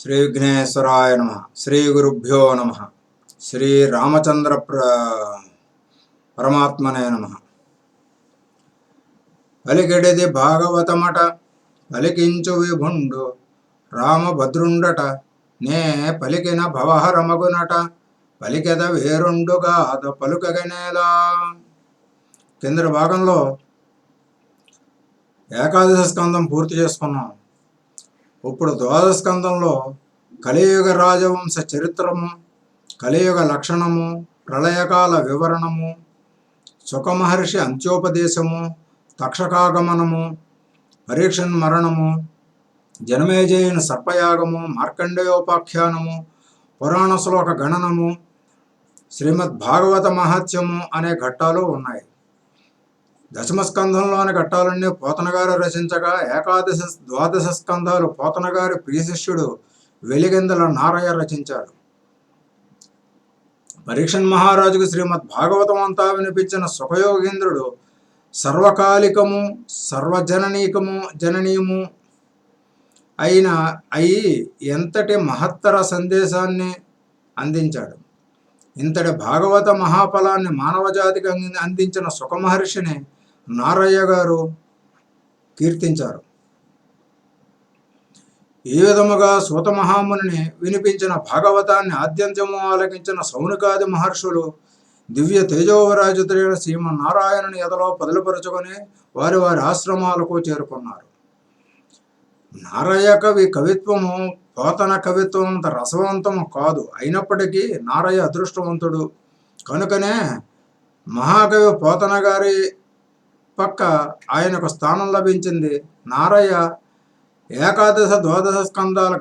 శ్రీ విఘ్నేశ్వరాయ నమ. శ్రీ గురుభ్యో నమ. శ్రీ రామచంద్ర పరమాత్మనే నమ. పలికెడిది భాగవతమట పలికించు విభుండు రామభద్రుండట నే పలికిన భవహరమగునట పలికెద వేరుండుగా అద పలుకగనేలా. కింద భాగంలో ఏకాదశ స్కందం పూర్తి చేసుకున్నాం. ఇప్పుడు ద్వాదశ స్కందంలో కలియుగ రాజవంశ చరిత్రము, కలియుగ లక్షణము, ప్రళయకాల వివరణము, సుఖమహర్షి అంత్యోపదేశము, తక్షకాగమనము, పరీక్షన్ మరణము, జనమేజయుని సర్పయాగము, మార్కండేయోపాఖ్యానము, పురాణ శ్లోక గణనము, శ్రీమద్ భాగవత మహత్యము అనే ఘట్టాలు ఉన్నాయి. దశమ స్కంధంలోని ఘట్టాలన్నీ పోతనగారు రచించగా ఏకాదశ ద్వాదశ స్కంధాలు పోతనగారి ప్రియశిష్యుడు వెలిగెందల నారయ్య రచించారు. పరీక్షన్ మహారాజుకు శ్రీమద్ భాగవతం అంతా వినిపించిన సుఖయోగేంద్రుడు సర్వకాలికము జననీయము అయి ఎంతటి మహత్తర సందేశాన్ని అందించాడు. ఇంతటి భాగవత మహాఫలాన్ని మానవజాతికి అందించిన సుఖమహర్షిని నారయ్య గారు కీర్తించారు. ఈ విధముగా సూత మహాముని వినిపించిన భాగవతాన్ని ఆద్యంతము ఆలకించిన సౌనికాది మహర్షులు దివ్య తేజోవరాజితుడైన శ్రీమన్నారాయణుని ఎదలో పదులుపరుచుకొని వారి వారి ఆశ్రమాలకు చేరుకున్నారు. నారయ్య కవిత్వము పోతన కవిత్వం అంత రసవంతము కాదు. అయినప్పటికీ నారయ్య అదృష్టవంతుడు కనుకనే మహాకవి పోతన గారి పక్క ఆయనకు స్థానం లభించింది. నారయ్య ఏకాదశ ద్వాదశ స్కందాల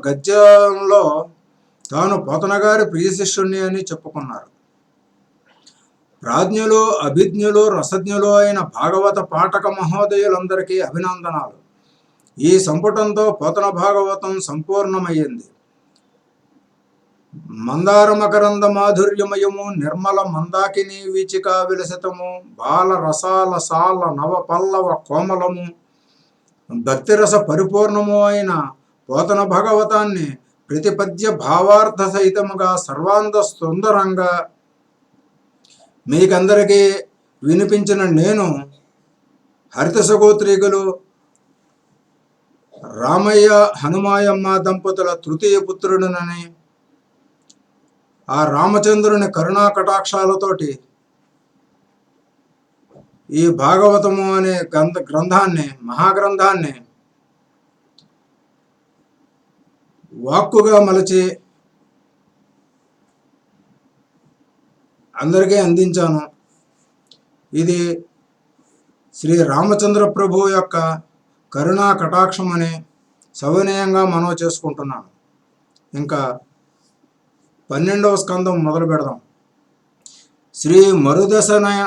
గద్యంలో తాను పోతన గారి ప్రియశిష్యుణ్ణి అని చెప్పుకున్నారు. ప్రాజ్ఞులు, అభిజ్ఞులు, రసజ్ఞులు అయిన భాగవత పాఠక మహోదయులందరికీ అభినందనాలు. ఈ సంపుటంతో పోతన భాగవతం సంపూర్ణమయ్యింది. మందార మకరంద మాధుర్యమయము, నిర్మల మందాకిని వీచికా విలసితము, బాల రసాల సాల నవ పల్లవ కోమలము, భక్తిరస పరిపూర్ణము అయిన పోతన భాగవతాన్ని ప్రతిపద్య భావార్థ సహితముగా సర్వాంగ సుందరంగా మీకందరికీ వినిపించిన నేను హరిత సగోత్రీకులు రామయ్య హనుమాయమ్మ దంపతుల తృతీయ పుత్రుడినని, ఆ రామచంద్రుని కరుణా కటాక్షాలతోటి ఈ భాగవతము అనే గ్రంథాన్ని, మహాగ్రంథాన్ని వాక్కుగా మలచి అందరికీ అందించాను. ఇది శ్రీ రామచంద్ర ప్రభు యొక్క కరుణా కటాక్షం అని సవినయంగా మనవి చేసుకుంటున్నాను. ఇంకా 12వ స్కందం మొదలు పెడదాం. శ్రీ మరుదశనయ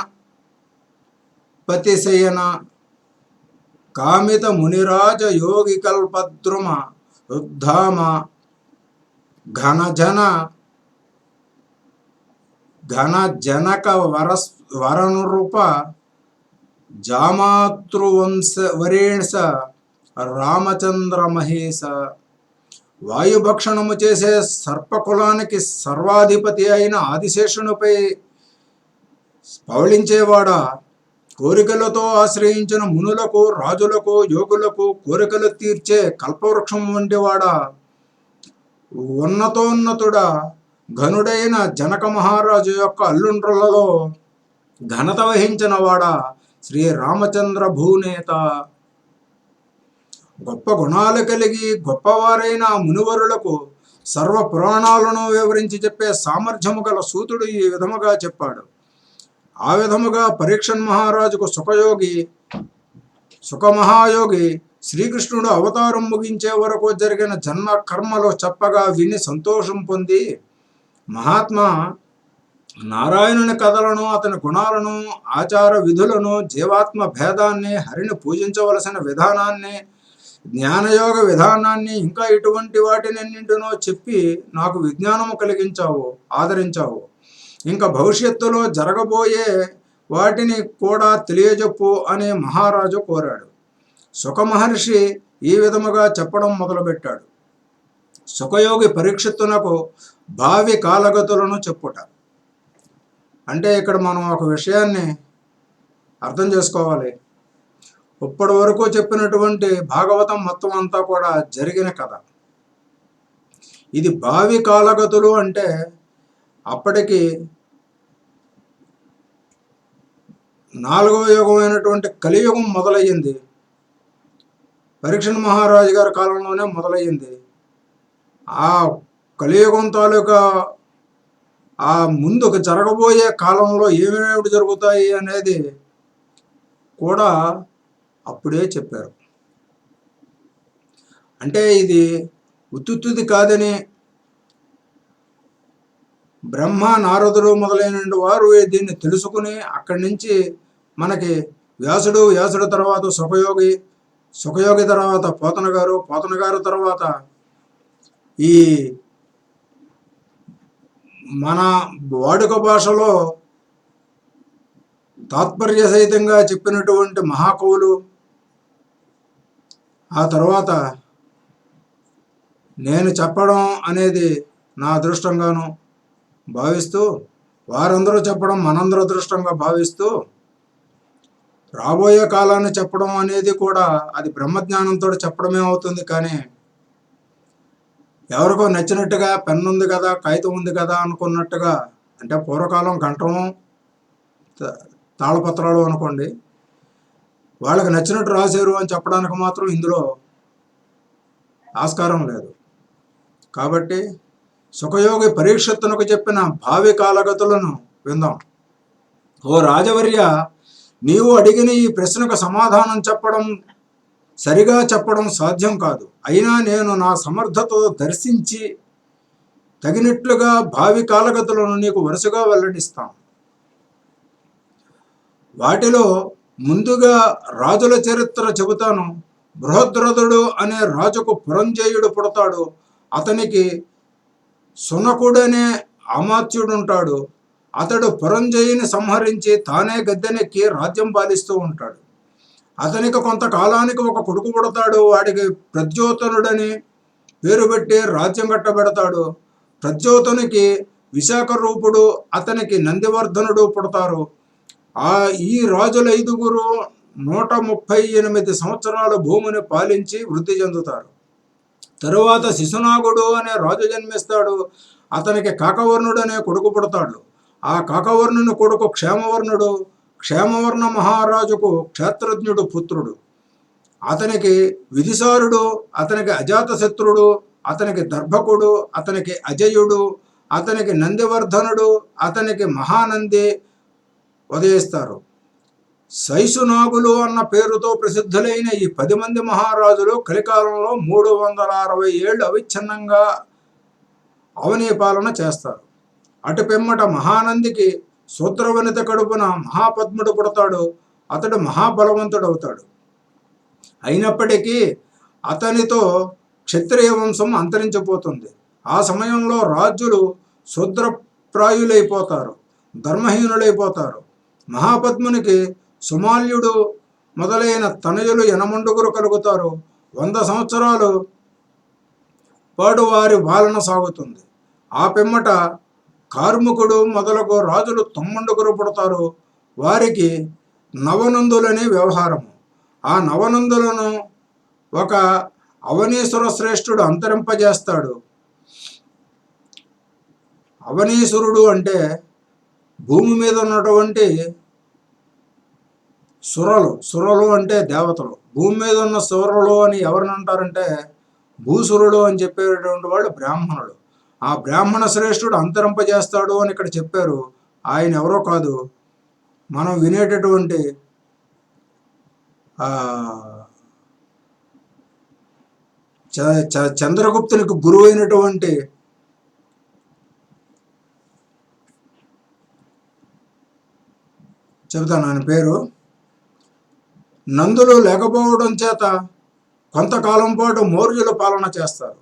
పతిశయన కామిత మునిరాజ యోగి కల్పద్రుమ ఉద్ధామ ఘన జనక వరనృప జామాతృవంశ వరేణ్స రామచంద్ర మహేశ. వాయుభక్షణము చేసే సర్పకులానికి సర్వాధిపతి అయిన ఆదిశేషునిపై పవళించేవాడా, కోరికలతో ఆశ్రయించిన మునులకు, రాజులకు, యోగులకు కోరికలు తీర్చే కల్పవృక్షం వంటివాడా, ఉన్నతోన్నతుడా, ఘనుడైన జనక మహారాజు యొక్క అల్లుండ్రులలో ఘనత వహించిన వాడా, శ్రీ రామచంద్ర భూనేత. గొప్ప గుణాలు కలిగి గొప్పవారైన మునివరులకు సర్వ పురాణాలను వివరించి చెప్పే సామర్థ్యము గల సూతుడు ఈ విధముగా చెప్పాడు. ఆ విధముగా పరీక్షన్ మహారాజుకు సుఖమహాయోగి శ్రీకృష్ణుడు అవతారం ముగించే వరకు జరిగిన జన్మ కర్మలు చెప్పగా విని సంతోషం పొంది మహాత్మా నారాయణుని కథలను, అతని గుణాలను, ఆచార విధులను, జీవాత్మ భేదాన్ని, హరిని పూజించవలసిన విధానాన్ని, జ్ఞానయోగ విధానాన్ని, ఇంకా ఇటువంటి వాటినన్నింటినో చెప్పి నాకు విజ్ఞానము కలిగించావు, ఆదరించావు. ఇంకా భవిష్యత్తులో జరగబోయే వాటిని కూడా తెలియజెప్పు అని మహారాజు కోరాడు. సుఖమహర్షి ఈ విధముగా చెప్పడం మొదలుపెట్టాడు. సుఖయోగి పరీక్షిత్తునకు భావి కాలగతులను చెప్పుట. అంటే ఇక్కడ మనం ఒక విషయాన్ని అర్థం చేసుకోవాలి. ఇప్పటి వరకు చెప్పినటువంటి భాగవతం మొత్తం అంతా కూడా జరిగిన కథ. ఇది భావి కాలగతులు అంటే అప్పటికి 4వ యుగమైనటువంటి కలియుగం మొదలయ్యింది. పరీక్షణ్ మహారాజు గారి కాలంలోనే మొదలయ్యింది. ఆ కలియుగం తాలూకా ఆ ముందుకు జరగబోయే కాలంలో ఏమేమిటి జరుగుతాయి అనేది కూడా అప్పుడే చెప్పారు. అంటే ఇది ఉత్తుత్తుది కాదని బ్రహ్మ నారదుడు మొదలైన వారు దీన్ని తెలుసుకుని అక్కడి నుంచి మనకి వ్యాసుడు తర్వాత సుఖయోగి తర్వాత పోతన గారు తర్వాత ఈ మన వాడుక భాషలో తాత్పర్య సహితంగా చెప్పినటువంటి మహాకవులు, ఆ తర్వాత నేను చెప్పడం అనేది నా అదృష్టంగాను భావిస్తూ, వారందరూ చెప్పడం మనందరూ అదృష్టంగా భావిస్తూ, రాబోయే కాలాన్ని చెప్పడం అనేది కూడా అది బ్రహ్మజ్ఞానంతో చెప్పడమే అవుతుంది. కానీ ఎవరికో నచ్చినట్టుగా పెన్ను ఉంది కదా, కాగితం ఉంది కదా అనుకున్నట్టుగా, అంటే పూర్వకాలం గంటం తాళపత్రాలు అనుకోండి, వాళ్ళకి నచ్చినట్టు రాశారు అని చెప్పడానికి మాత్రం ఇందులో ఆస్కారం లేదు. కాబట్టి సుఖయోగి పరీక్షిత్తునకు చెప్పిన భావి కాలగతులను విందాం. ఓ రాజవర్య, నీవు అడిగిన ఈ ప్రశ్నకు సమాధానం సరిగా చెప్పడం సాధ్యం కాదు. అయినా నేను నా సమర్థతో దర్శించి తగినట్లుగా భావి కాలగతులను నీకు వరుసగా వెల్లడిస్తాను. వాటిలో ముందుగా రాజుల చరిత్ర చెబుతాను. బృహద్రథుడు అనే రాజుకు పురంజయుడు పుడతాడు. అతనికి సునకుడనే అమాత్యుడుంటాడు. అతడు పురంజయుని సంహరించి తానే గద్దెనెక్కి రాజ్యం పాలిస్తూ ఉంటాడు. అతనికి కొంతకాలానికి ఒక కొడుకు పుడతాడు. వాడికి ప్రద్యోతనుడని పేరు పెట్టి రాజ్యం కట్టబెడతాడు. ప్రద్యోతనునికి విశాఖ రూపుడు, అతనికి నందివర్ధనుడు పుడతారు. ఈ రాజుల 5గురు 138 సంవత్సరాల భూమిని పాలించి వృద్ధి చెందుతారు. తరువాత శిశునాగుడు అనే రాజు జన్మిస్తాడు. అతనికి కాకవర్ణుడు అనే కొడుకు పుడతాడు. ఆ కాకవర్ణుని కొడుకు క్షేమవర్ణుడు. క్షేమవర్ణ మహారాజుకు క్షేత్రజ్ఞుడు పుత్రుడు. అతనికి విధిసారుడు, అతనికి అజాతశత్రుడు, అతనికి దర్భకుడు, అతనికి అజయుడు, అతనికి నందివర్ధనుడు, అతనికి మహానంది ఉదయిస్తారు. శైశునాగులు అన్న పేరుతో ప్రసిద్ధులైన ఈ 10 మంది మహారాజులు కలికాలంలో 360 ఏళ్ళు అవిచ్ఛిన్నంగా అవనీ పాలన చేస్తారు. అటు పిమ్మట మహానందికి శూద్రవనిత కడుపున మహాపద్ముడు పుడతాడు. అతడు మహాబలవంతుడవుతాడు. అయినప్పటికీ అతనితో క్షత్రియ వంశం అంతరించిపోతుంది. ఆ సమయంలో రాజులు శూద్రప్రాయులైపోతారు, ధర్మహీనులైపోతారు. మహాపద్మునికి సుమాల్యుడు మొదలైన తనయులు 8 కలుగుతారు. 100 సంవత్సరాలు పాటు వారి పాలన సాగుతుంది. ఆ పిమ్మట కార్ముకుడు మొదలగు రాజులు 9 పుడతారు. వారికి నవనందులని వ్యవహారము. ఆ నవనందులను ఒక అవనీశ్వర శ్రేష్ఠుడు అంతరింపజేస్తాడు. అవనీశ్వరుడు భూమి మీద ఉన్నటువంటి సురలు అంటే దేవతలు. భూమి మీద ఉన్న సురలు అని ఎవరిని అంటారంటే భూసురుడు అని చెప్పేటువంటి వాళ్ళు బ్రాహ్మణులు. ఆ బ్రాహ్మణ శ్రేష్ఠుడు అంతరింపజేస్తాడు అని ఇక్కడ చెప్పారు. ఆయన ఎవరో కాదు, మనం వినేటటువంటి చంద్రగుప్తునికి గురువైనటువంటి చెబుతాను ఆయన పేరు. నందులు లేకపోవడం చేత కొంతకాలం పాటు మౌర్యుల పాలన చేస్తారు.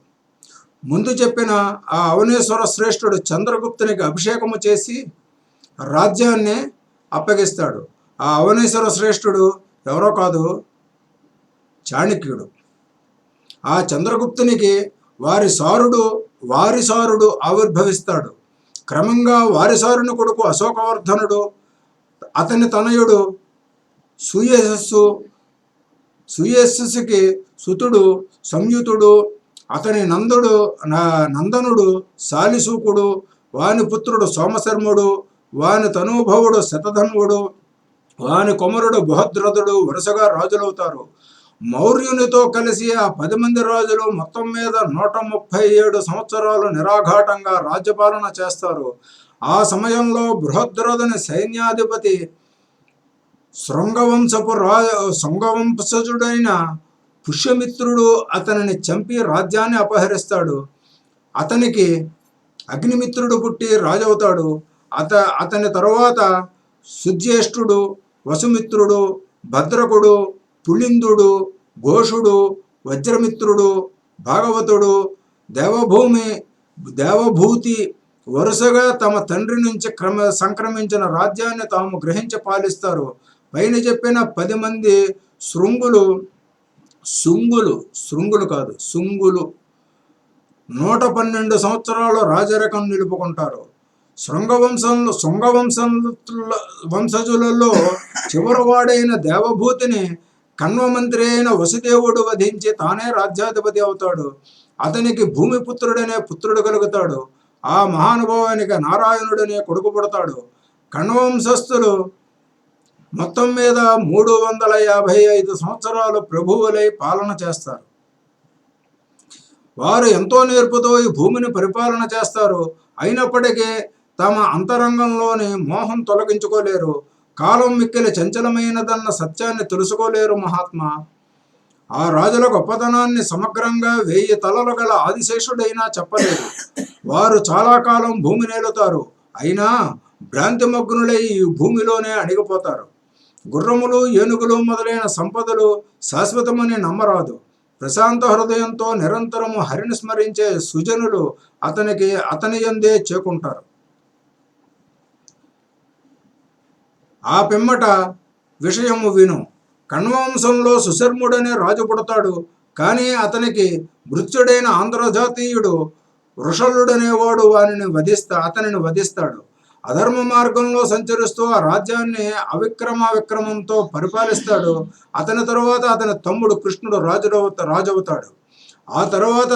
ముందు చెప్పిన ఆ అవనేశ్వర శ్రేష్ఠుడు చంద్రగుప్తునికి అభిషేకము చేసి రాజ్యాన్ని అప్పగిస్తాడు. ఆ అవనేశ్వర శ్రేష్ఠుడు ఎవరో కాదు, చాణక్యుడు. ఆ చంద్రగుప్తునికి వారిసారుడు ఆవిర్భవిస్తాడు. క్రమంగా వారిసారుని కొడుకు అశోకవర్ధనుడు, అతని తనయుడు సుయశస్సుకి సుతుడు సంయుతుడు, అతని నందనుడు శాలిశూకుడు, వాని పుత్రుడు సోమశర్ముడు, వాని తనూభవుడు శతధన్వుడు, వాని కుమారుడు బృహద్రథుడు వరుసగా రాజులవుతారు. మౌర్యునితో కలిసి ఆ 10 మంది రాజులు మొత్తం మీద 137 సంవత్సరాలు నిరాఘాటంగా రాజ్యపాలన చేస్తారు. ఆ సమయంలో బృహద్రథుని సైన్యాధిపతి శృంగవంశజుడైన పుష్యమిత్రుడు అతనిని చంపి రాజ్యాన్ని అపహరిస్తాడు. అతనికి అగ్నిమిత్రుడు పుట్టి రాజవుతాడు. అతని తరువాత సుజ్యేష్ఠుడు, వసుమిత్రుడు, భద్రకుడు, పులిందుడు, ఘోషుడు, వజ్రమిత్రుడు, భాగవతుడు, దేవభూతి వరుసగా తమ తండ్రి నుంచి సంక్రమించిన రాజ్యాన్ని తాము గ్రహించి పాలిస్తారు. పైన చెప్పిన 10 మంది శృంగులు 112 సంవత్సరాలు రాజరకం నిలుపుకుంటారు. వంశజులలో చివరివాడైన దేవభూతిని కణ్వమంత్రి అయిన వసుదేవుడు వధించి తానే రాజ్యాధిపతి అవుతాడు. అతనికి భూమిపుత్రుడనే పుత్రుడు కలుగుతాడు. ఆ మహానుభావానికి నారాయణుడనే కొడుకు పుడతాడు. కణ్వవంశస్థులు మొత్తం మీద 355 సంవత్సరాలు ప్రభువులై పాలన చేస్తారు. వారు ఎంతో నేర్పుతో ఈ భూమిని పరిపాలన చేస్తారు. అయినప్పటికీ తమ అంతరంగంలోని మోహం తొలగించుకోలేరు. కాలం మిక్కిలి చంచలమైనదన్న సత్యాన్ని తెలుసుకోలేరు మహాత్మా. ఆ రాజుల గొప్పతనాన్ని సమగ్రంగా 1000 తలలు గల ఆదిశేషుడైనా చెప్పలేరు. వారు చాలా కాలం భూమి నేలుతారు. అయినా భ్రాంతిమగ్నులై ఈ భూమిలోనే అణిగిపోతారు. గుర్రములు, ఏనుగులు మొదలైన సంపదలు శాశ్వతమని నమ్మరాదు. ప్రశాంత హృదయంతో నిరంతరము హరిని స్మరించే సుజనులు అతని యందే చేకుంటారు. ఆ పిమ్మట విషయము విను. కణ్వవంశంలో సుశర్ముడనే రాజు పుడతాడు. కానీ అతనికి మృత్యుడైన ఆంధ్రజాతీయుడు వృషలుడనేవాడు అతనిని వధిస్తాడు. అధర్మ మార్గంలో సంచరిస్తూ ఆ రాజ్యాన్ని విక్రమంతో పరిపాలిస్తాడు. అతని తరువాత అతని తమ్ముడు కృష్ణుడు రాజవుతాడు. ఆ తరువాత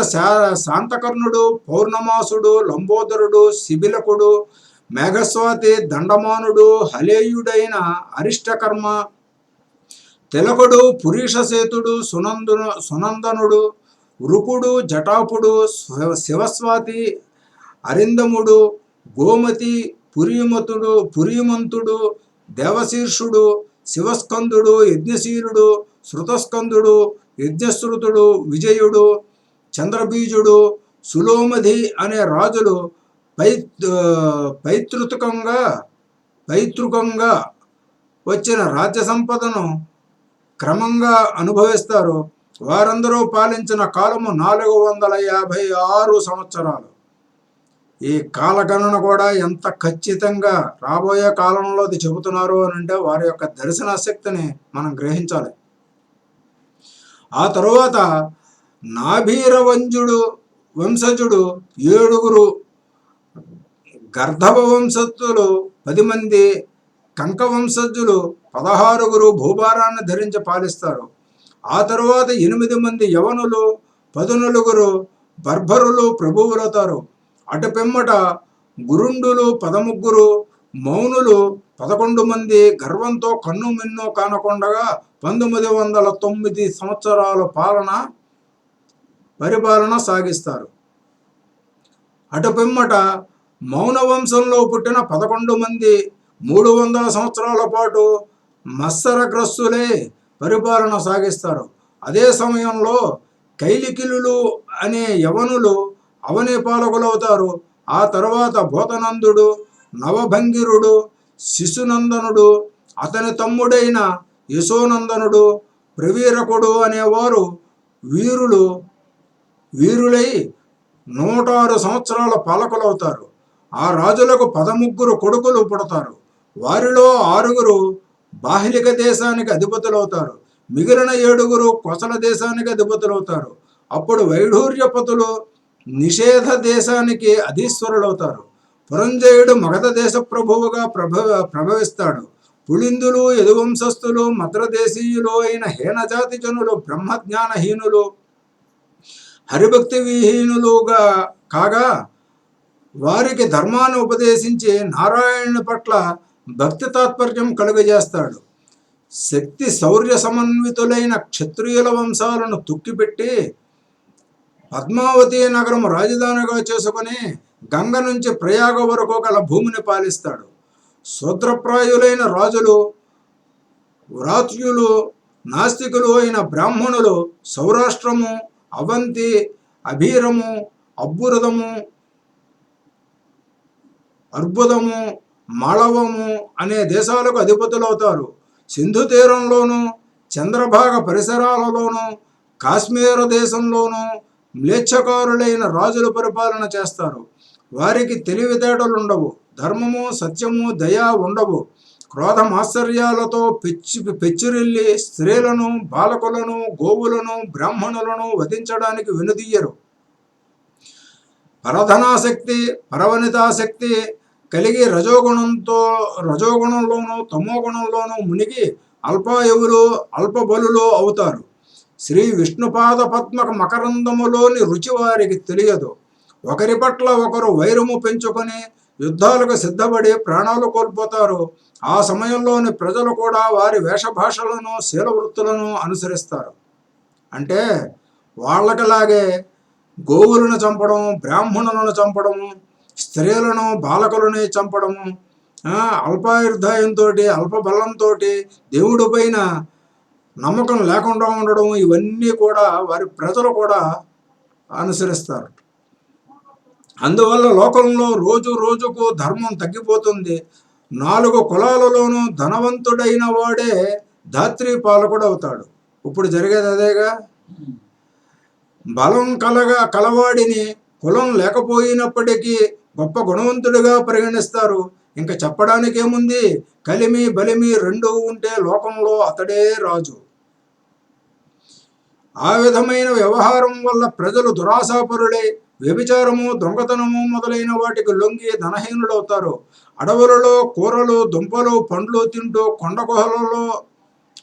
శాంతకర్ణుడు, పౌర్ణమాసుడు, లంబోదరుడు, శిబిలకుడు, మేఘస్వాతి, దండమానుడు, హలేయుడైన అరిష్టకర్మ, తిలకుడు, పురీషసేతుడు, సునందనుడు, వృకుడు, జటాపుడు, శివస్వాతి, అరిందముడు, గోమతి, పురీమంతుడు, దేవశీర్షుడు, శివస్కందుడు, యజ్ఞశీలుడు, శృతస్కందుడు, యజ్ఞశ్రుతుడు, విజయుడు, చంద్రబీజుడు, సులోమధి అనే రాజులు పైతృకంగా వచ్చిన రాజ్య సంపదను క్రమంగా అనుభవిస్తారు. వారందరూ పాలించిన కాలము 456 సంవత్సరాలు. ఈ కాలగణన కూడా ఎంత ఖచ్చితంగా రాబోయే కాలంలో అది చెబుతున్నారు అని అంటే వారి యొక్క దర్శన శక్తిని మనం గ్రహించాలి. ఆ తరువాత వంశజుడు 7, గర్ధభ వంశస్థులు 10 మంది, కంక వంశజులు 16 భూభారాన్ని ధరించి పాలిస్తారు. ఆ తరువాత 8 మంది యవనులు, 14 బర్భరులు ప్రభువులవుతారు. అటు పిమ్మట గురుండులు 13, మౌనులు 11 మంది గర్వంతో కన్ను మిన్ను కానకుండగా 1909 సంవత్సరాల పరిపాలన సాగిస్తారు. అటు పిమ్మట మౌన వంశంలో పుట్టిన 11 మంది 300 సంవత్సరాల పాటు మత్సరగ్రస్తులే పరిపాలన సాగిస్తారు. అదే సమయంలో కైలికిలులు అనే యవనులు అవని పాలకులవుతారు. ఆ తర్వాత భూతనందుడు, నవభంగిరుడు, శిశునందనుడు, అతని తమ్ముడైన యశోనందనుడు, ప్రవీరకుడు అనేవారు వీరులై 106 సంవత్సరాల పాలకులవుతారు. ఆ రాజులకు 13 కొడుకులు పుడతారు. వారిలో 6 బాహ్లిక దేశానికి అధిపతులవుతారు. మిగిలిన 7 కోసల దేశానికి అధిపతులవుతారు. అప్పుడు వైఢూర్యపతులు నిషేధ దేశానికి అధీశ్వరులవుతారు. పురంజయుడు మగధ దేశ ప్రభువుగా ప్రభవిస్తాడు. పుళిందులు, యదువంశస్థులు, మద్రదేశీయులు అయిన హీనజాతి జనులు బ్రహ్మజ్ఞానహీనులు, హరిభక్తి విహీనులుగా కాగా వారికి ధర్మాన్ని ఉపదేశించి నారాయణుని పట్ల భక్తి తాత్పర్యం కలుగజేస్తాడు. శక్తి శౌర్య సమన్వితులైన క్షత్రియుల వంశాలను తొక్కిపెట్టి పద్మావతి నగరం రాజధానిగా చేసుకుని గంగ నుంచి ప్రయాగ వరకు గల భూమిని పాలిస్తాడు. శూద్రప్రాయులైన రాజులు, వ్రాత్యులు, నాస్తికులు అయిన బ్రాహ్మణులు సౌరాష్ట్రము, అవంతి, అభీరము, అబ్బురదము, అర్బుదము, మాళవము అనే దేశాలకు అధిపతులవుతారు. సింధు తీరంలోనూ, చంద్రభాగ పరిసరాలలోనూ, కాశ్మీర దేశంలోనూ మ్లేచ్ఛకారులైన రాజులు పరిపాలన చేస్తారు. వారికి తెలివితేటలుండవు, ధర్మము, సత్యము, దయ ఉండవు. క్రోధమాశ్చర్యాలతో పెచ్చిరిల్లి స్త్రీలను, బాలకులను, గోవులను, బ్రాహ్మణులను వధించడానికి వెనుదీయరు. పరధనాసక్తి, పరవనితాశక్తి కలిగి రజోగుణంలోనూ తమోగుణంలోనూ మునిగి అల్పాయువులు, అల్పబలులు అవుతారు. శ్రీ విష్ణుపాద పద్మక మకరందములోని రుచి వారికి తెలియదు. ఒకరి పట్ల ఒకరు వైరము పెంచుకొని యుద్ధాలకు సిద్ధపడి ప్రాణాలు కోల్పోతారు. ఆ సమయంలోని ప్రజలు కూడా వారి వేషభాషలను, శీలవృత్తులను అనుసరిస్తారు. అంటే వాళ్ళకిలాగే గోవులను చంపడం, బ్రాహ్మణులను చంపడము, స్త్రీలను, బాలకులని చంపడము, అల్పాయుర్ధాయంతో, అల్పబలంతో దేవుడి పైన నమ్మకం లేకుండా ఉండడం, ఇవన్నీ కూడా వారి ప్రజలు కూడా అనుసరిస్తారు. అందువల్ల లోకంలో రోజు రోజుకు ధర్మం తగ్గిపోతుంది. 4 కులాలలోనూ ధనవంతుడైన వాడే ధాత్రి పాలకుడు అవుతాడు. ఇప్పుడు జరిగేది అదేగా. బలం కలవాడిని కులం లేకపోయినప్పటికీ గొప్ప గుణవంతుడిగా పరిగణిస్తారు. ఇంకా చెప్పడానికి ఏముంది? కలిమి బలిమి రెండూ ఉంటే లోకంలో అతడే రాజు. ఆ విధమైన వ్యవహారం వల్ల ప్రజలు దురాశాపరులై వ్యభిచారము, దొంగతనము మొదలైన వాటికి లొంగి ధనహీనులవుతారు. అడవులలో కూరలు, దుంపలు, పండ్లు తింటూ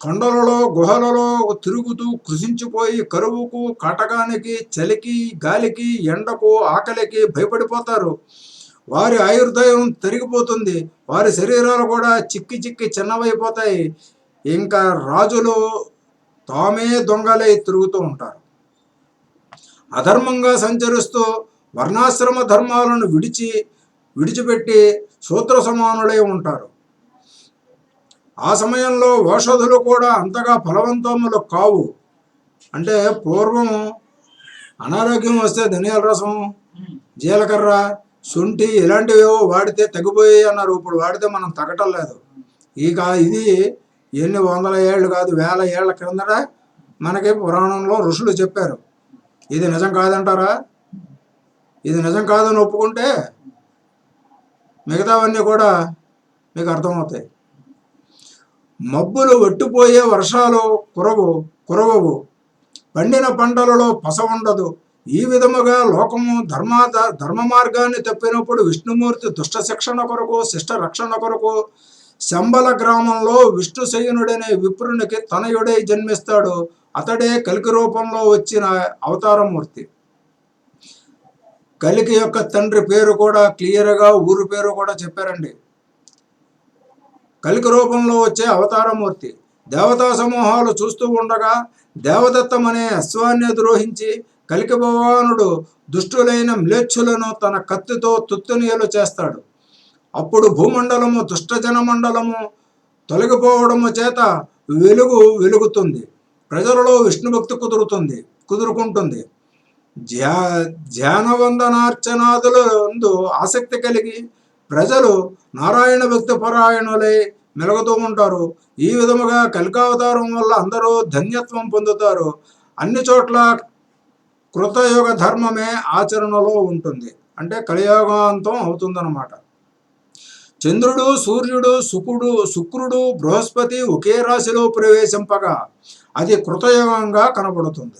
కొండలలో గుహలలో తిరుగుతూ కృషించిపోయి కరువుకు, కాటకానికి, చలికి, గాలికి, ఎండకు, ఆకలికి భయపడిపోతారు. వారి ఆయుర్దాయం తరిగిపోతుంది. వారి శరీరాలు కూడా చిక్కి చిన్నవైపోతాయి. ఇంకా రాజులు తామే దొంగలై తిరుగుతూ ఉంటారు. అధర్మంగా సంచరిస్తూ వర్ణాశ్రమ ధర్మాలను విడిచిపెట్టి శూద్ర సమానులై ఉంటారు. ఆ సమయంలో ఔషధులు కూడా అంతగా ఫలవంతములు కావు. అంటే పూర్వం అనారోగ్యం వస్తే ధనియాల రసం, జీలకర్ర, శుంఠి ఇలాంటివేవో వాడితే తగ్గిపోయాయి అన్నారు. ఇప్పుడు వాడితే మనం తగ్గటం లేదు. ఇక ఇది ఎన్ని వందల ఏళ్ళు కాదు, వేల ఏళ్ల క్రిందట మనకి పురాణంలో ఋషులు చెప్పారు. ఇది నిజం కాదంటారా? ఇది నిజం కాదని ఒప్పుకుంటే మిగతావన్నీ కూడా మీకు అర్థమవుతాయి. మబ్బులు వెట్టుపోయే, వర్షాలు కురవవు, పండిన పంటలలో పస ఉండదు. ఈ విధముగా లోకము ధర్మ మార్గాన్ని తప్పినప్పుడు విష్ణుమూర్తి దుష్ట శిక్షణ కొరకు, శిష్ట రక్షణ కొరకు శంబల గ్రామంలో విష్ణుశయనుడనే విప్రునికి తనయుడై జన్మిస్తాడు. అతడే కలికి రూపంలో వచ్చిన అవతారమూర్తి. కలికి యొక్క తండ్రి పేరు కూడా క్లియర్గా, ఊరు పేరు కూడా చెప్పారండి. కలికి రూపంలో వచ్చే అవతారమూర్తి. దేవతా సమూహాలు చూస్తూ ఉండగా దేవదత్తమనే అశ్వాన్ని ద్రోహించి కలికి భగవానుడు దుష్టులైన మ్లేచ్ఛులను తన కత్తితో తుత్తునియలు చేస్తాడు. అప్పుడు భూమండలము, దుష్టజన మండలము తొలగిపోవడము చేత వెలుగుతుంది. ప్రజలలో విష్ణుభక్తి కుదురుకుంటుంది. ధ్యానవందనార్చనాదులందు ఆసక్తి కలిగి ప్రజలు నారాయణ భక్తి పరాయణులై మెలుగుతూ ఉంటారు. ఈ విధముగా కలికావతారం వల్ల అందరూ ధన్యత్వం పొందుతారు. అన్ని చోట్ల కృతయుగ ధర్మమే ఆచరణలో ఉంటుంది. అంటే కలియుగాంతం అవుతుందన్నమాట. చంద్రుడు, సూర్యుడు, శుక్రుడు, బృహస్పతి ఒకే రాశిలో ప్రవేశింపగా అది కృతయుగంగా కనబడుతుంది.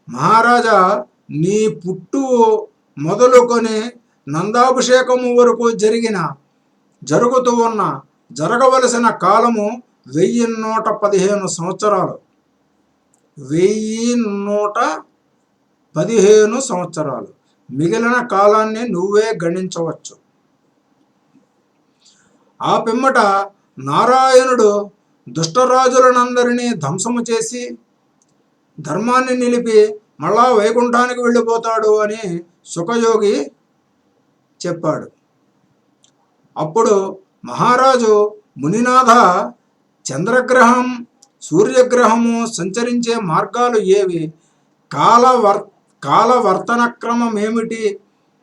మహారాజా, నీ పుట్టు మొదలుకొని నందాభిషేకము వరకు జరుగుతూ ఉన్న జరగవలసిన కాలము 1115 సంవత్సరాలు. 1115 సంవత్సరాలు. మిగిలిన కాలాన్ని నువ్వే గణించవచ్చు. ఆ పిమ్మట నారాయణుడు దుష్టరాజులనందరినీ ధ్వంసము చేసి ధర్మాన్ని నిలిపి మళ్ళా వైకుంఠానికి వెళ్ళిపోతాడు అని సుఖయోగి చెప్పాడు. అప్పుడు మహారాజు మునినాథ, చంద్రగ్రహం సూర్యగ్రహము సంచరించే మార్గాలు ఏవి? కాలవర్తన క్రమం ఏమిటి?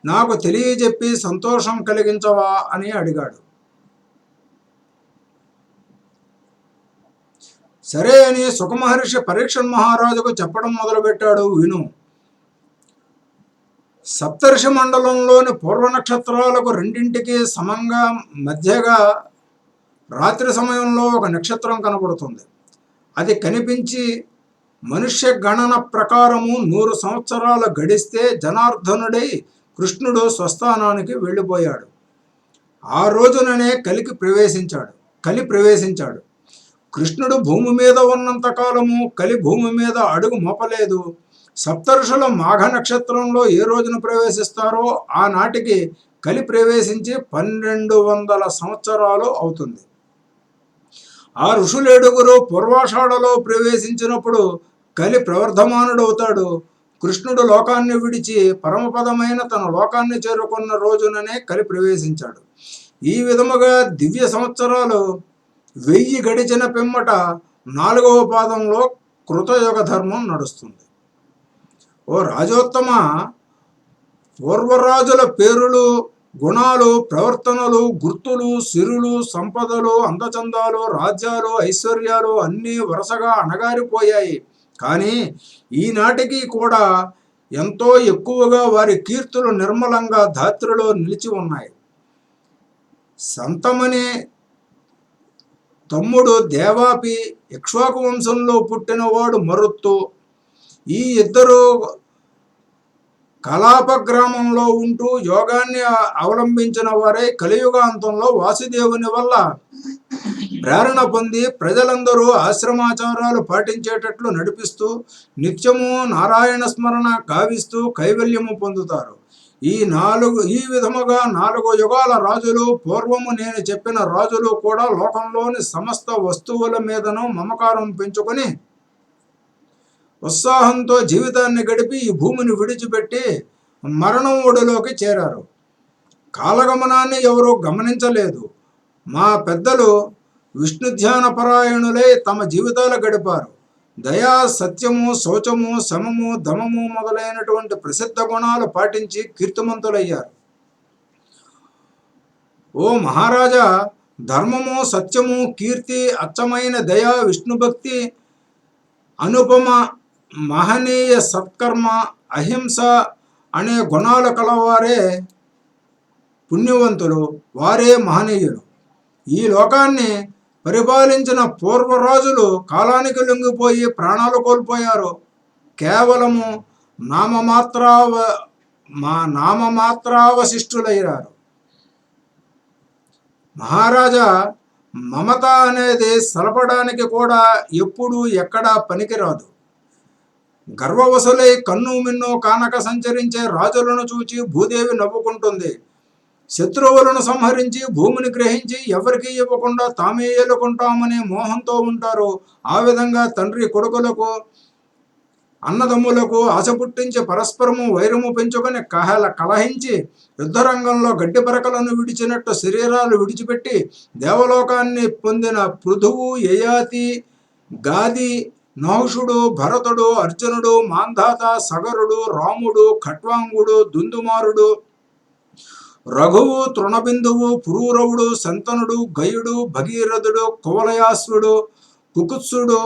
నాకు తెలియజెప్పి సంతోషం కలిగించవా అని అడిగాడు. సరే అని సుఖమహర్షి పరీక్షన్ మహారాజుకు చెప్పడం మొదలుపెట్టాడు. విను. సప్తర్షి మండలంలోని పూర్వ నక్షత్రాలకు రెండింటికి సమంగా మధ్యగా రాత్రి సమయంలో ఒక నక్షత్రం కనబడుతుంది. అది కనిపించి మనుష్య గణన ప్రకారము 100 సంవత్సరాలు గడిస్తే జనార్దనుడై కృష్ణుడు స్వస్థానానికి వెళ్ళిపోయాడు. ఆ రోజుననే కలి ప్రవేశించాడు. కృష్ణుడు భూమి మీద ఉన్నంత కాలము కలి భూమి మీద అడుగు మోపలేదు. సప్తర్షుల మాఘ నక్షత్రంలో ఏ రోజున ప్రవేశిస్తారో ఆనాటికి కలి ప్రవేశించి 1200 సంవత్సరాలు అవుతుంది. ఆ ఋషులేడుగురు పూర్వాషాఢలో ప్రవేశించినప్పుడు కలి ప్రవర్ధమానుడవుతాడు. కృష్ణుడు లోకాన్ని విడిచి పరమపదమైన తన లోకాన్ని చేరుకున్న రోజుననే కలి ప్రవేశించాడు. ఈ విధముగా దివ్య సంవత్సరాలు 1000 గడిచిన పిమ్మట 4వ పాదంలో కృతయుగ ధర్మం నడుస్తుంది. ఓ రాజోత్తమ, పూర్వరాజుల పేరులు, గుణాలు, ప్రవర్తనలు, గుర్తులు, సిరులు, సంపదలు, అందచందాలు, రాజ్యాలు, ఐశ్వర్యాలు అన్నీ వరుసగా అణగారిపోయాయి. కానీ ఈనాటికి కూడా ఎంతో ఎక్కువగా వారి కీర్తులు నిర్మలంగా ధాత్రిలో నిలిచి ఉన్నాయి. సంతమని తమ్ముడు దేవాపి ఇక్ష్వాకు వంశంలో పుట్టినవాడు మరుత్తు. ఈ ఇద్దరు కలాప గ్రామంలో ఉంటూ యోగాన్ని అవలంబించిన వారై కలియుగాంతంలో వాసుదేవుని వల్ల ప్రేరణ పొంది ప్రజలందరూ ఆశ్రమాచారాలు పాటించేటట్లు నడిపిస్తూ నిత్యము నారాయణ స్మరణ గావిస్తూ కైవల్యము పొందుతారు. ఈ విధముగా 4 యుగాల రాజులు, పూర్వము నేను చెప్పిన రాజులు కూడా లోకంలోని సమస్త వస్తువుల మీదను మమకారం పెంచుకొని ఉత్సాహంతో జీవితాన్ని గడిపి ఈ భూమిని విడిచిపెట్టి మరణం ఒడిలోకి చేరారు. కాలగమనాన్ని ఎవరూ గమనించలేదు. మా పెద్దలు విష్ణు ధ్యాన పరాయణులై తమ జీవితాలు గడిపారు. దయా, సత్యము, శౌచము, శమము, దమము మొదలైనటువంటి ప్రసిద్ధ గుణాలు పాటించి కీర్తిమంతులయ్యారు. ఓ మహారాజా, ధర్మము, సత్యము, కీర్తి, అచ్చమైన దయ, విష్ణుభక్తి, అనుపమ మహనీయ సత్కర్మ, అహింస అనే గుణాలు కలవారే పుణ్యవంతులు, వారే మహనీయులు. ఈ లోకాన్ని పరిపాలించిన పూర్వరాజులు కాలానికి లొంగిపోయి ప్రాణాలు కోల్పోయారు. కేవలము నామమాత్రావశిష్టులయ్యారు. మహారాజా, మమత అనేది సలపడానికి కూడా ఎప్పుడు ఎక్కడా పనికిరాదు. గర్వవశులై కన్ను మిన్ను కానక సంచరించే రాజులను చూచి భూదేవి నవ్వుకుంటుంది. శత్రువులను సంహరించి భూమిని గ్రహించి ఎవరికి ఇవ్వకుండా తామే ఏలుకుంటామనే మోహంతో ఉంటారు. ఆ విధంగా తండ్రి కొడుకులకు, అన్నదమ్ములకు ఆశ పుట్టించి పరస్పరము వైరము పెంచుకొని కలహించి యుద్ధరంగంలో గడ్డి పరకలను విడిచినట్టు శరీరాలు విడిచిపెట్టి దేవలోకాన్ని పొందిన పృథువు, యయాతి, గాది, నహుషుడు, భరతుడు, అర్జునుడు, మాంధాత, సగరుడు, రాముడు, ఖట్వాంగుడు, దుందుమారుడు, రఘువు, తృణబిందువు, పురూరవుడు, శంతనుడు, గయుడు, భగీరథుడు, కువలయాశ్వుడు, కుకుత్సుడు,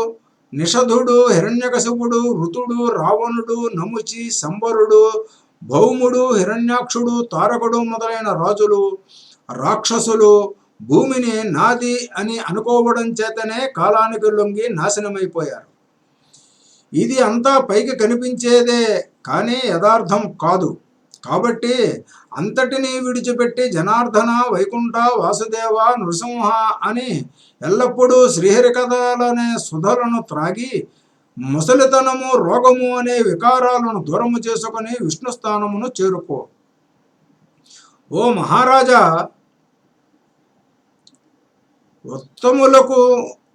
నిషధుడు, హిరణ్యకశిపుడు, ఋతుడు, రావణుడు, నముచి, శంబరుడు, భౌముడు, హిరణ్యాక్షుడు, తారకుడు మొదలైన రాజులు, రాక్షసులు భూమిని నాది అని అనుకోవడం చేతనే కాలానికి లొంగి నాశనమైపోయారు. ఇది అంతా పైకి కనిపించేదే కానీ యథార్థం కాదు. కాబట్టి అంతటినీ విడిచిపెట్టి జనార్దన, వైకుంఠ, వాసుదేవ, నృసింహ అని ఎల్లప్పుడూ శ్రీహరి కథలనే సుధలను త్రాగి ముసలితనము, రోగము అనే వికారాలను దూరము చేసుకుని విష్ణు స్థానమును చేరుకో. ఓ మహారాజా, ఉత్తములకు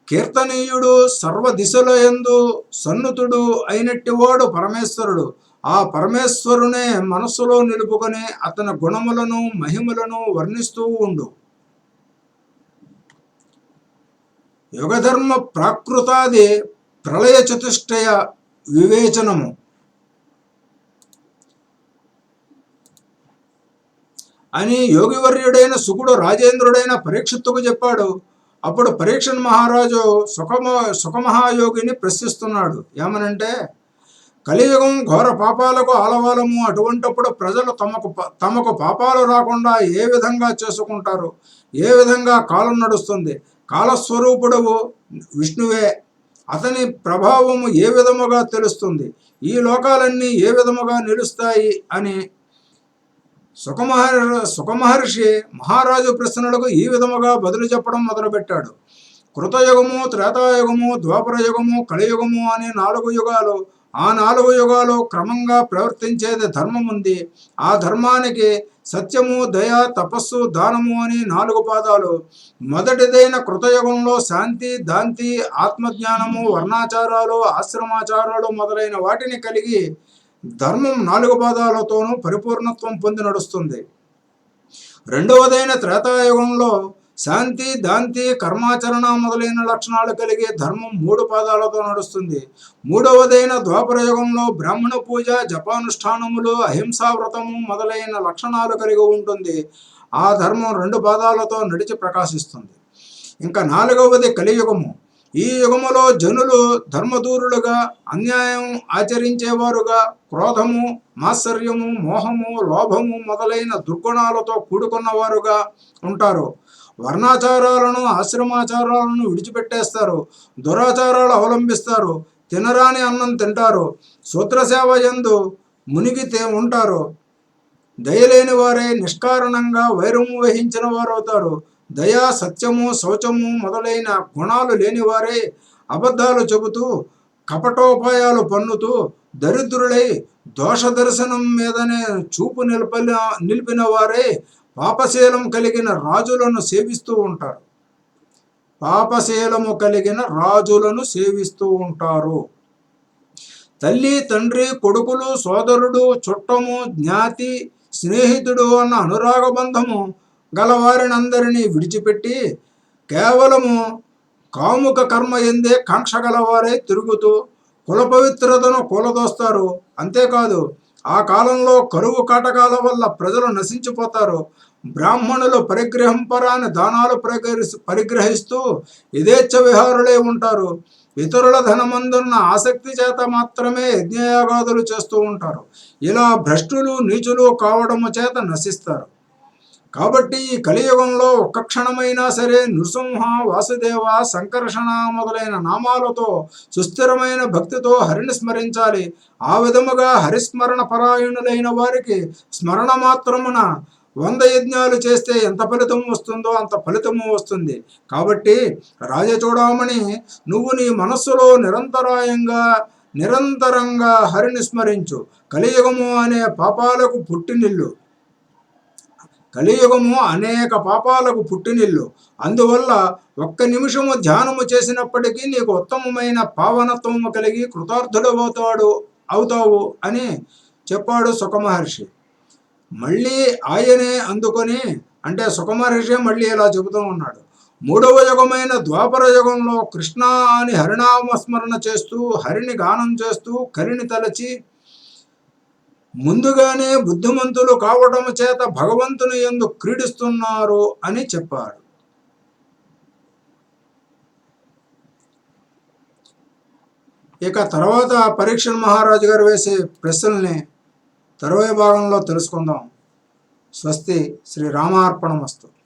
కీర్తనీయుడు, సర్వ దిశల యందు సన్నుతుడు అయినట్టివాడు పరమేశ్వరుడు. ఆ పరమేశ్వరునే మనస్సులో నిలుపుకొని అతని గుణములను, మహిమలను వర్ణిస్తూ ఉండు. యుగధర్మ ప్రాకృతాది ప్రళయ చతుష్టయ వివేచనము అని యోగివర్యుడైన సుకుడు రాజేంద్రుడైన పరీక్షిత్తుకు చెప్పాడు. అప్పుడు పరీక్షన్ మహారాజు సుఖమహాయోగిని ప్రశ్నిస్తున్నాడు. ఏమనంటే, కలియుగం ఘోర పాపాలకు ఆలవాలము. అటువంటప్పుడు ప్రజలు తమకు పాపాలు రాకుండా ఏ విధంగా చేసుకుంటారు? ఏ విధంగా కాలం నడుస్తుంది? కాలస్వరూపుడవు విష్ణువే. అతని ప్రభావము ఏ విధముగా తెలుస్తుంది? ఈ లోకాలన్నీ ఏ విధముగా నిలుస్తాయి అని సుఖమహర్షి మహారాజు ప్రశ్నలకు ఈ విధముగా బదులు చెప్పడం మొదలుపెట్టాడు. కృతయుగము, త్రేతాయుగము, ద్వాపరయుగము, కలియుగము అనే 4 యుగాలు. ఆ 4 యుగాలు క్రమంగా ప్రవర్తించేది ధర్మం ఉంది. ఆ ధర్మానికి సత్యము, దయ, తపస్సు, దానము అని 4 పాదాలు. మొదటిదైన కృతయుగంలో శాంతి, దాంతి, ఆత్మజ్ఞానము, వర్ణాచారాలు, ఆశ్రమాచారాలు మొదలైన వాటిని కలిగి ధర్మం 4 పాదాలతోనూ పరిపూర్ణత్వం పొంది నడుస్తుంది. రెండవదైన త్రేతాయుగంలో శాంతి, దాంతి, కర్మాచరణ మొదలైన లక్షణాలు కలిగి ధర్మం 3 పాదాలతో నడుస్తుంది. మూడవదైన ద్వాపరయుగంలో బ్రాహ్మణ పూజ, జపానుష్ఠానములు, అహింసావ్రతము మొదలైన లక్షణాలు కలిగి ఉంటుంది. ఆ ధర్మం 2 పాదాలతో నడిచి ప్రకాశిస్తుంది. ఇంకా 4వది కలియుగము. ఈ యుగములో జనులు ధర్మదూరులుగా, అన్యాయం ఆచరించేవారుగా, క్రోధము, మాత్సర్యము, మోహము, లోభము మొదలైన దుర్గుణాలతో కూడుకున్నవారుగా ఉంటారు. వర్ణాచారాలను, ఆశ్రమాచారాలను విడిచిపెట్టేస్తారు. దురాచారాలు అవలంబిస్తారు. తినరాని అన్నం తింటారు. సూత్రసేవ యందు మునిగి ఉంటారు. దయలేని వారే నిష్కారణంగా వైరము వహించిన వారు అవుతారు. దయా, సత్యము, శౌచము మొదలైన గుణాలు లేనివారే అబద్ధాలు చెబుతూ, కపటోపాయాలు పన్నుతూ, దరిద్రులై దోష దర్శనం మీదనే చూపు నిలిపిన వారే పాపశీలం కలిగిన రాజులను సేవిస్తూ ఉంటారు. పాపశీలము కలిగిన రాజులను సేవిస్తూ ఉంటారు. తల్లి, తండ్రి, కొడుకులు, సోదరుడు, చుట్టము, జ్ఞాతి, స్నేహితుడు అన్న అనురాగ బంధము గలవారినందరినీ విడిచిపెట్టి కేవలము కాముక కర్మ ఎందే కాంక్ష గలవారే తిరుగుతూ కుల పవిత్రతను కూలదోస్తారు. అంతేకాదు, ఆ కాలంలో కరువు కాటకాల వల్ల ప్రజలు నశించిపోతారు. బ్రాహ్మణులు పరిగ్రహింపరాని దానాలు పరిగ్రహిస్తూ యథేచ్ఛ విహారులై ఉంటారు. ఇతరుల ధనమందున్న ఆసక్తి చేత మాత్రమే యజ్ఞయాగాదులు చేస్తూ ఉంటారు. ఇలా భ్రష్టులు, నీచులు కావడము చేత నశిస్తారు. కాబట్టి ఈ కలియుగంలో ఒక్క క్షణమైనా సరే నృసింహ, వాసుదేవ, సంకర్షణ మొదలైన నామాలతో సుస్థిరమైన భక్తితో హరిని స్మరించాలి. ఆ విధముగా హరిస్మరణ పరాయణులైన వారికి స్మరణ మాత్రమున 100 యజ్ఞాలు చేస్తే ఎంత ఫలితం వస్తుందో అంత ఫలితము వస్తుంది. కాబట్టి రాజచూడామణి, నువ్వు నీ మనస్సులో నిరంతరంగా హరిని స్మరించు. కలియుగము అనే పాపాలకు పుట్టినిల్లు. కలియుగము అనేక పాపాలకు పుట్టినిల్లు. అందువల్ల ఒక్క నిమిషము ధ్యానము చేసినప్పటికీ నీకు ఉత్తమమైన పావనత్వము కలిగి కృతార్థుడు అవుతావు అని చెప్పాడు సుఖమహర్షి. మళ్ళీ ఆయనే అందుకొని, అంటే సుఖమహర్షి మళ్ళీ ఇలా చెబుతూ ఉన్నాడు. 3వ యుగమైన ద్వాపర యుగంలో కృష్ణ అని హరినామస్మరణ చేస్తూ, హరిని గానం చేస్తూ, కరిని తలచి ముందుగానే బుద్ధిమంతులు కావడం చేత భగవంతుని యందు క్రీడిస్తున్నారు అని చెప్పాడు. ఇక తర్వాత పరీక్షణ్ మహారాజు గారు వేసే ప్రశ్నల్ని తరువాయి భాగంలో తెలుసుకుందాం. స్వస్తి. శ్రీ రామార్పణమస్తు.